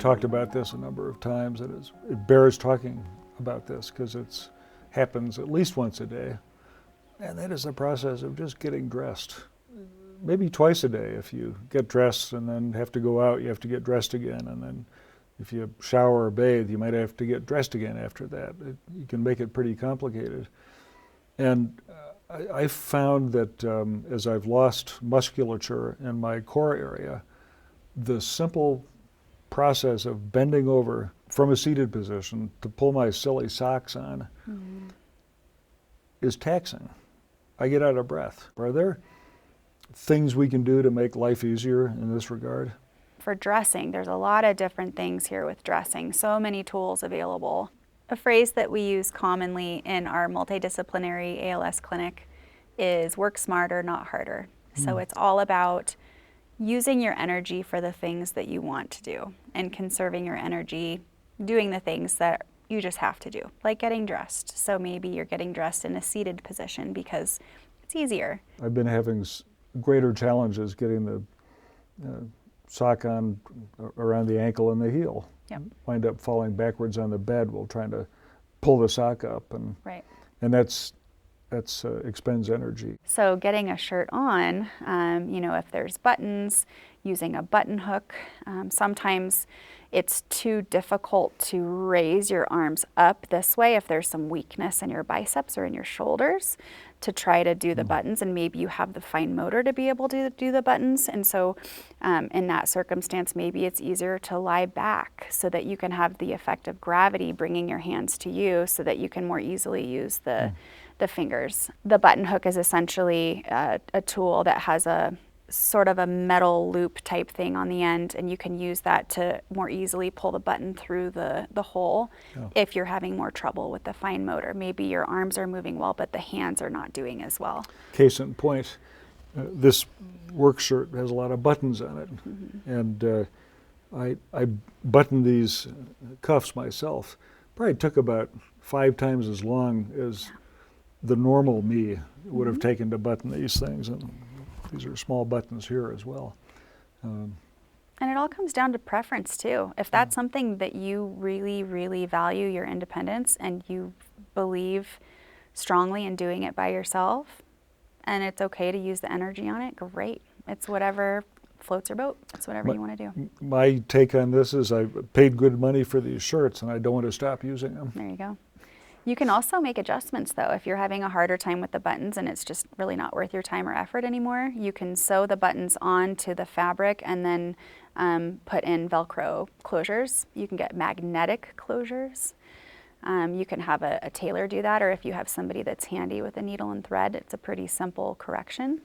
talked about this a number of times, and it bears talking about this because it happens at least once a day. And that is the process of just getting dressed. Maybe twice a day. If you get dressed and then have to go out, you have to get dressed again. And then if you shower or bathe, you might have to get dressed again after that. You can make it pretty complicated. And I found that as I've lost musculature in my core area, the simple process of bending over from a seated position to pull my silly socks on is taxing. I get out of breath. Are there things we can do to make life easier in this regard? For dressing, there's a lot of different things here with dressing, so many tools available. A phrase that we use commonly in our multidisciplinary ALS clinic is work smarter, not harder. So it's all about using your energy for the things that you want to do and conserving your energy doing the things that you just have to do, like getting dressed. So maybe you're getting dressed in a seated position because it's easier. I've been having greater challenges getting the sock on around the ankle and the heel. Yep. Wind up falling backwards on the bed while trying to pull the sock up, and Right. and that's expends energy. So getting a shirt on, if there's buttons, using a button hook. Sometimes it's too difficult to raise your arms up this way if there's some weakness in your biceps or in your shoulders to try to do the buttons, and maybe you have the fine motor to be able to do the buttons. And so in that circumstance, maybe it's easier to lie back so that you can have the effect of gravity bringing your hands to you so that you can more easily use the fingers. The button hook is essentially a tool that has a sort of a metal loop type thing on the end, and you can use that to more easily pull the button through the hole if you're having more trouble with the fine motor. Maybe your arms are moving well, but the hands are not doing as well. Case in point, this work shirt has a lot of buttons on it, and I buttoned these cuffs myself. Probably took about 5 times as long as the normal me would have taken to button these things, and these are small buttons here as well. And it all comes down to preference too. If that's something that you really, really value, your independence, and you believe strongly in doing it by yourself, and it's okay to use the energy on it, great. It's whatever floats your boat. It's whatever you want to do. My take on this is I paid good money for these shirts, and I don't want to stop using them. There you go. You can also make adjustments though. If you're having a harder time with the buttons and it's just really not worth your time or effort anymore, you can sew the buttons onto the fabric and then put in Velcro closures. You can get magnetic closures. You can have a tailor do that, or if you have somebody that's handy with a needle and thread, it's a pretty simple correction.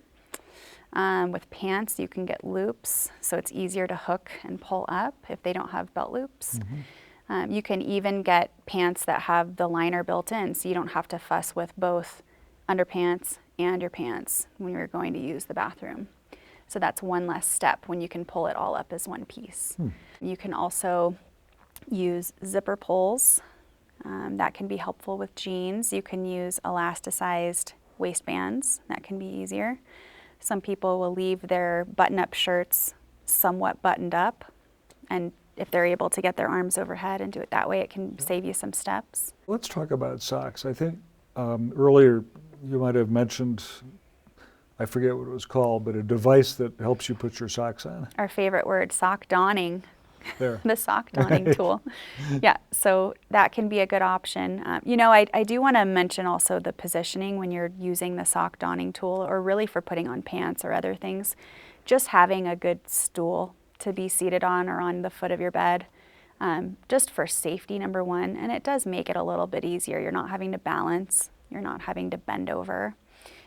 With pants, you can get loops, so it's easier to hook and pull up if they don't have belt loops. You can even get pants that have the liner built in, so you don't have to fuss with both underpants and your pants when you're going to use the bathroom. So that's one less step when you can pull it all up as one piece. You can also use zipper pulls. That can be helpful with jeans. You can use elasticized waistbands. That can be easier. Some people will leave their button-up shirts somewhat buttoned up, and if they're able to get their arms overhead and do it that way, it can save you some steps. Let's talk about socks. I think earlier you might have mentioned, I forget what it was called, but a device that helps you put your socks on. Our favorite word, sock donning. There. The sock donning tool. Yeah, so that can be a good option. I do want to mention also the positioning when you're using the sock donning tool, or really for putting on pants or other things. Just having a good stool to be seated on or on the foot of your bed, just for safety, number one. And it does make it a little bit easier. You're not having to balance, you're not having to bend over.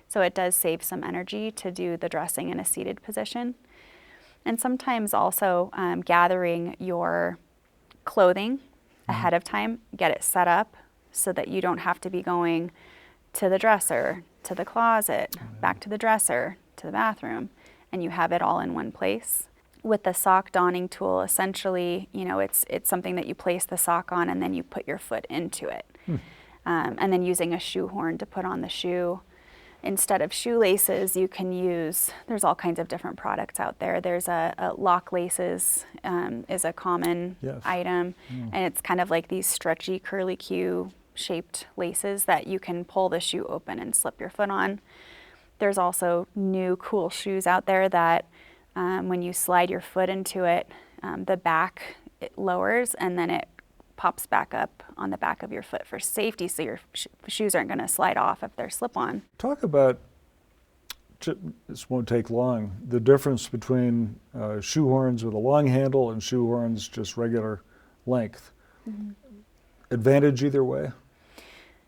So it does save some energy to do the dressing in a seated position. And sometimes also gathering your clothing ahead of time, get it set up so that you don't have to be going to the dresser, to the closet, back to the dresser, to the bathroom, and you have it all in one place. With the sock donning tool, essentially, it's something that you place the sock on and then you put your foot into it. And then using a shoe horn to put on the shoe. Instead of shoelaces, you can use, there's all kinds of different products out there. There's a lock laces is a common Yes. item, and it's kind of like these stretchy curly Q shaped laces that you can pull the shoe open and slip your foot on. There's also new cool shoes out there that when you slide your foot into it, the back it lowers and then it pops back up on the back of your foot for safety, so your shoes aren't going to slide off if they're slip-on. Talk about, this won't take long, the difference between shoe horns with a long handle and shoe horns just regular length. Mm-hmm. Advantage either way?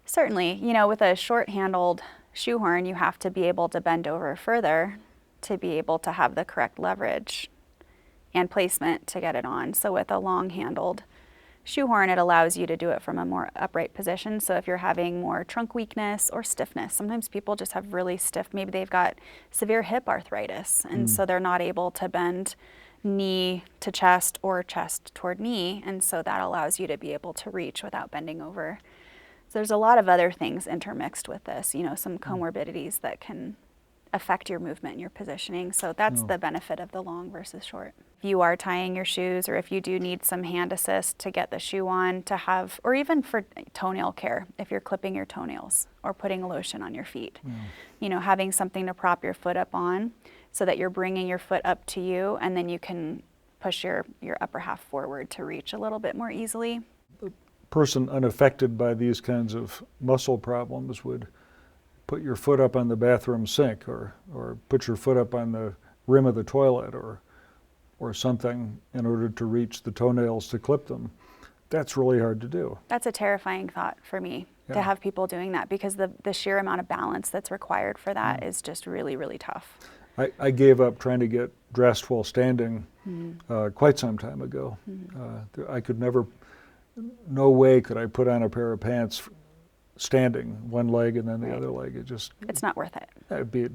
Certainly. You know, with a short-handled shoe horn, you have to be able to bend over further to be able to have the correct leverage and placement to get it on. So with a long-handled shoe horn, it allows you to do it from a more upright position. So if you're having more trunk weakness or stiffness, sometimes people just have really stiff, maybe they've got severe hip arthritis, and so they're not able to bend knee to chest or chest toward knee, and so that allows you to be able to reach without bending over. So there's a lot of other things intermixed with this, you know, some comorbidities that can affect your movement and your positioning. So that's the benefit of the long versus short. If you are tying your shoes, or if you do need some hand assist to get the shoe on, to have, or even for toenail care, if you're clipping your toenails or putting a lotion on your feet, you know, having something to prop your foot up on so that you're bringing your foot up to you, and then you can push your upper half forward to reach a little bit more easily. The person unaffected by these kinds of muscle problems would put your foot up on the bathroom sink, or put your foot up on the rim of the toilet, or something in order to reach the toenails to clip them. That's really hard to do. That's a terrifying thought for me, to have people doing that, because the sheer amount of balance that's required for that is just really, really tough. I gave up trying to get dressed while standing quite some time ago. I could never, no way could I put on a pair of pants standing, one leg and then the other leg. It's not worth it. It'd be a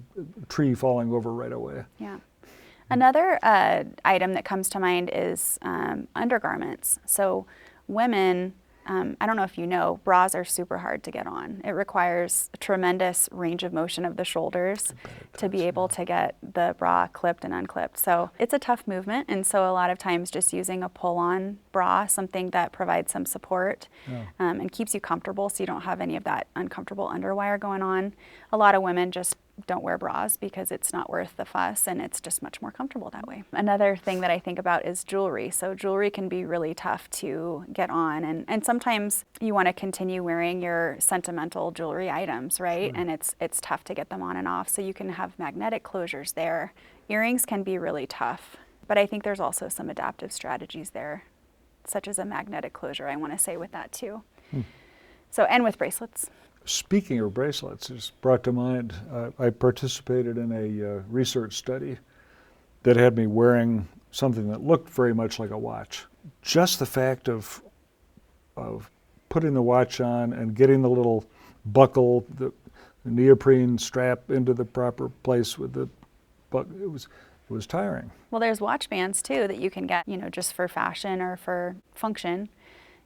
tree falling over right away. Yeah. Another item that comes to mind is undergarments. So women, I don't know if you know, bras are super hard to get on. It requires a tremendous range of motion of the shoulders to be able to get the bra clipped and unclipped. So it's a tough movement, and so a lot of times just using a pull-on bra, something that provides some support and keeps you comfortable so you don't have any of that uncomfortable underwire going on. A lot of women just don't wear bras because it's not worth the fuss, and it's just much more comfortable that way. Another thing that I think about is jewelry. So jewelry can be really tough to get on, and sometimes you want to continue wearing your sentimental jewelry items, right? And it's tough to get them on and off, so you can have magnetic closures there. Earrings can be really tough, but I think there's also some adaptive strategies there, such as a magnetic closure, I want to say, with that too. So, and with bracelets. Speaking of bracelets, it's brought to mind, I participated in a research study that had me wearing something that looked very much like a watch. Just the fact of putting the watch on and getting the little buckle, the neoprene strap into the proper place with the it was tiring. Well, there's watch bands too that you can get, you know, just for fashion or for function.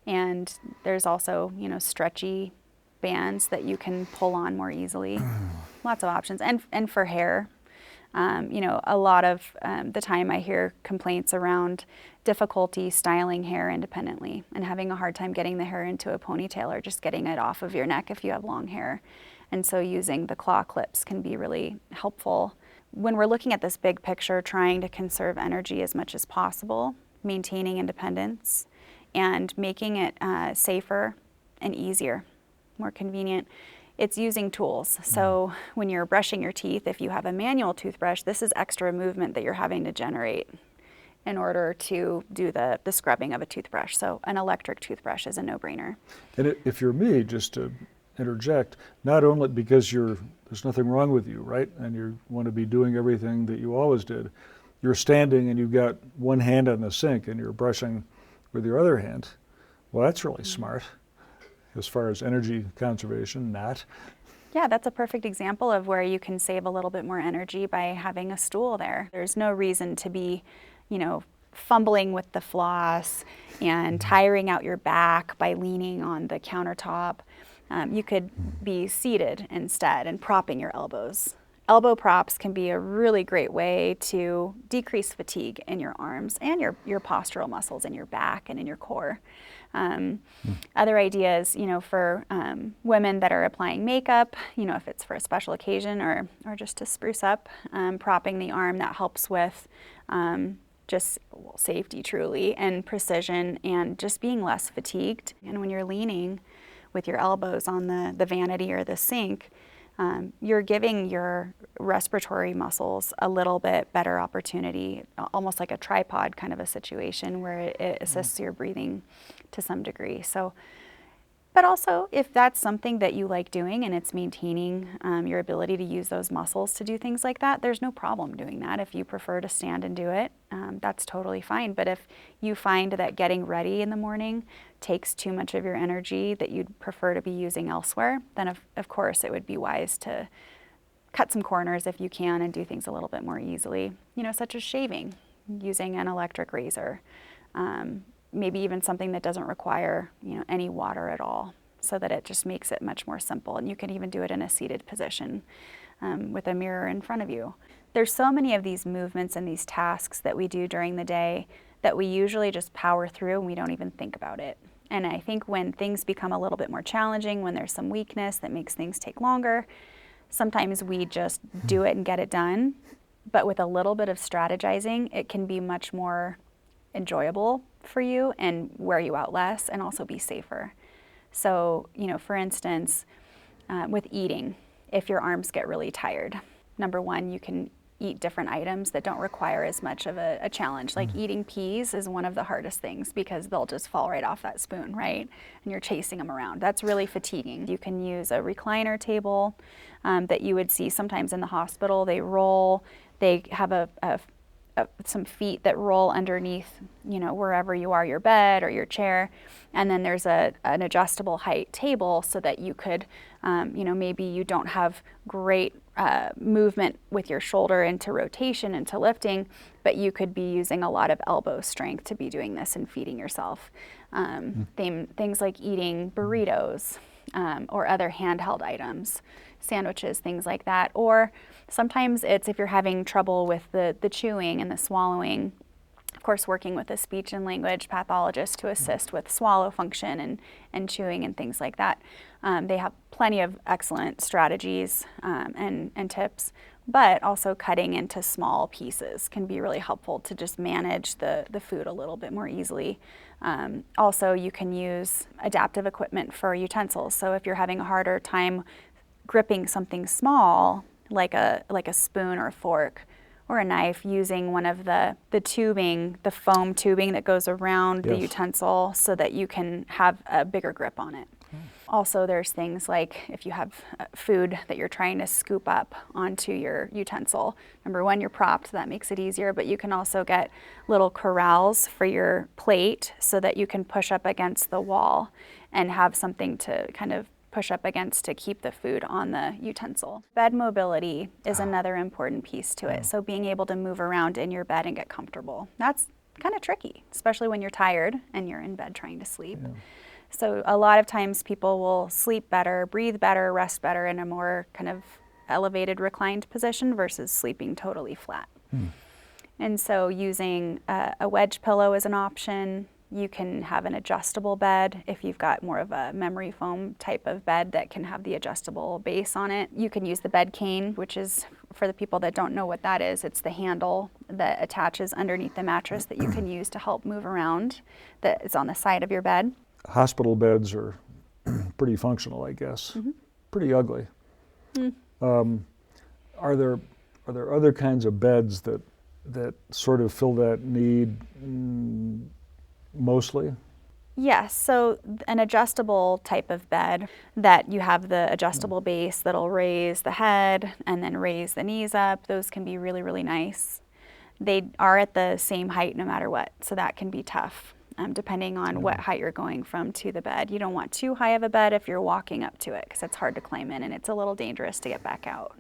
And there's also, you know, stretchy bands that you can pull on more easily. Lots of options. And for hair, you know, a lot of the time I hear complaints around difficulty styling hair independently and having a hard time getting the hair into a ponytail or just getting it off of your neck if you have long hair. And so using the claw clips can be really helpful. When we're looking at this big picture, trying to conserve energy as much as possible, maintaining independence, and making it safer and easier, more convenient, it's using tools. So when you're brushing your teeth, if you have a manual toothbrush, this is extra movement that you're having to generate in order to do the scrubbing of a toothbrush. So an electric toothbrush is a no-brainer. And if you're me, just to interject, not only because there's nothing wrong with you, right? And you want to be doing everything that you always did. You're standing and you've got one hand on the sink and you're brushing with your other hand. Well, that's really smart. As far as energy conservation, not. Yeah, that's a perfect example of where you can save a little bit more energy by having a stool there. There's no reason to be, you know, fumbling with the floss and tiring out your back by leaning on the countertop. You could be seated instead and propping your elbows. Elbow props can be a really great way to decrease fatigue in your arms and your postural muscles in your back and in your core. Other ideas, for women that are applying makeup, if it's for a special occasion or just to spruce up, propping the arm, that helps with safety truly and precision and just being less fatigued. And when you're leaning with your elbows on the vanity or the sink, you're giving your respiratory muscles a little bit better opportunity, almost like a tripod kind of a situation where it assists your breathing to some degree. But also, if that's something that you like doing and it's maintaining your ability to use those muscles to do things like that, there's no problem doing that. If you prefer to stand and do it, that's totally fine. But if you find that getting ready in the morning takes too much of your energy that you'd prefer to be using elsewhere, then of course it would be wise to cut some corners if you can and do things a little bit more easily, such as shaving, using an electric razor. Maybe even something that doesn't require, any water at all, so that it just makes it much more simple. And you can even do it in a seated position with a mirror in front of you. There's so many of these movements and these tasks that we do during the day that we usually just power through and we don't even think about it. And I think when things become a little bit more challenging, when there's some weakness that makes things take longer, sometimes we just do it and get it done. But with a little bit of strategizing, it can be much more enjoyable for you and wear you out less and also be safer. So, for instance, with eating, if your arms get really tired, number one, you can eat different items that don't require as much of a challenge. Like eating peas is one of the hardest things because they'll just fall right off that spoon, right? And you're chasing them around. That's really fatiguing. You can use a recliner table that you would see sometimes in the hospital. They have some feet that roll underneath, wherever you are, your bed or your chair. And then there's an adjustable height table so that you could, maybe you don't have great movement with your shoulder into rotation, into lifting, but you could be using a lot of elbow strength to be doing this and feeding yourself. Things like eating burritos or other handheld items, sandwiches, things like that. Or sometimes it's if you're having trouble with the chewing and the swallowing, of course, working with a speech and language pathologist to assist with swallow function and chewing and things like that. They have plenty of excellent strategies and tips, but also cutting into small pieces can be really helpful to just manage the food a little bit more easily. Also, you can use adaptive equipment for utensils. So if you're having a harder time gripping something small, like a spoon or a fork or a knife, using one of the tubing, the foam tubing that goes around the utensil so that you can have a bigger grip on it. Also, there's things like if you have food that you're trying to scoop up onto your utensil. Number one, you're propped, so that makes it easier, but you can also get little corrals for your plate so that you can push up against the wall and have something to kind of push up against to keep the food on the utensil. Bed mobility is another important piece to it. So being able to move around in your bed and get comfortable. That's kind of tricky, especially when you're tired and you're in bed trying to sleep. Yeah. So a lot of times people will sleep better, breathe better, rest better in a more kind of elevated reclined position versus sleeping totally flat. And so using a wedge pillow is an option. You can have an adjustable bed if you've got more of a memory foam type of bed that can have the adjustable base on it. You can use the bed cane, which is, for the people that don't know what that is, it's the handle that attaches underneath the mattress that you can use to help move around, that is on the side of your bed. Hospital beds are pretty functional, I guess. Pretty ugly. Are there other kinds of beds that sort of fill that need mostly? Yes, so an adjustable type of bed that you have the adjustable base that'll raise the head and then raise the knees up, those can be really, really nice. They are at the same height no matter what, so that can be tough. Depending on what height you're going from to the bed. You don't want too high of a bed if you're walking up to it because it's hard to climb in and it's a little dangerous to get back out.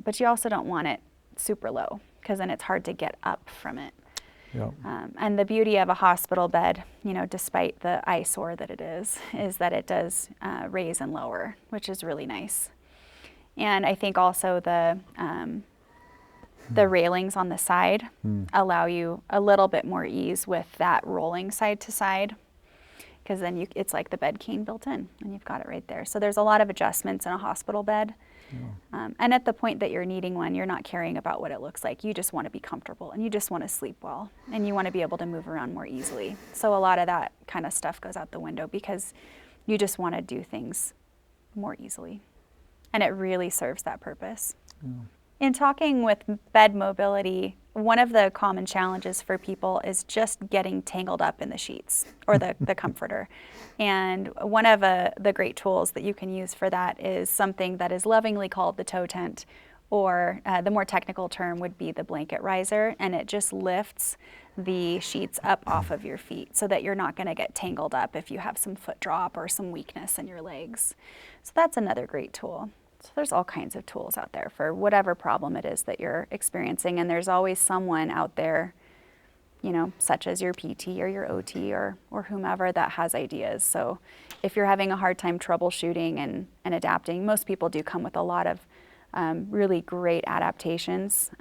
But you also don't want it super low because then it's hard to get up from it. Yeah. And the beauty of a hospital bed, despite the eyesore that it is that it does raise and lower, which is really nice. And I think also the railings on the side allow you a little bit more ease with that rolling side to side, because then it's like the bed cane built in, and you've got it right there. So there's a lot of adjustments in a hospital bed. And at the point that you're needing one, you're not caring about what it looks like. You just want to be comfortable, and you just want to sleep well, and you want to be able to move around more easily. So a lot of that kind of stuff goes out the window because you just want to do things more easily. And it really serves that purpose. Yeah. In talking with bed mobility, one of the common challenges for people is just getting tangled up in the sheets or the comforter. And one of the great tools that you can use for that is something that is lovingly called the toe tent, or the more technical term would be the blanket riser, and it just lifts the sheets up off of your feet so that you're not going to get tangled up if you have some foot drop or some weakness in your legs. So that's another great tool. So there's all kinds of tools out there for whatever problem it is that you're experiencing, and there's always someone out there, such as your PT or your OT or whomever, that has ideas. So if you're having a hard time troubleshooting and adapting, most people do come with a lot of really great adaptations,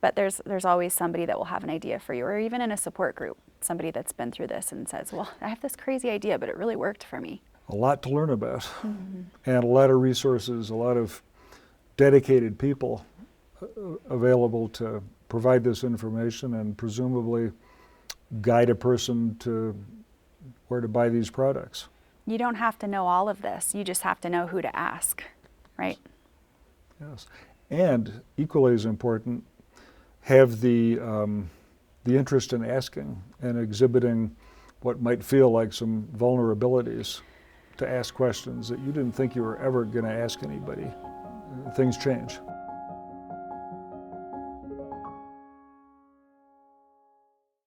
but there's always somebody that will have an idea for you, or even in a support group, somebody that's been through this and says, well, I have this crazy idea, but it really worked for me. A lot to learn about, and a lot of resources, a lot of dedicated people available to provide this information and presumably guide a person to where to buy these products. You don't have to know all of this. You just have to know who to ask, right? Yes, and equally as important, have the interest in asking and exhibiting what might feel like some vulnerabilities to ask questions that you didn't think you were ever going to ask anybody. Things change.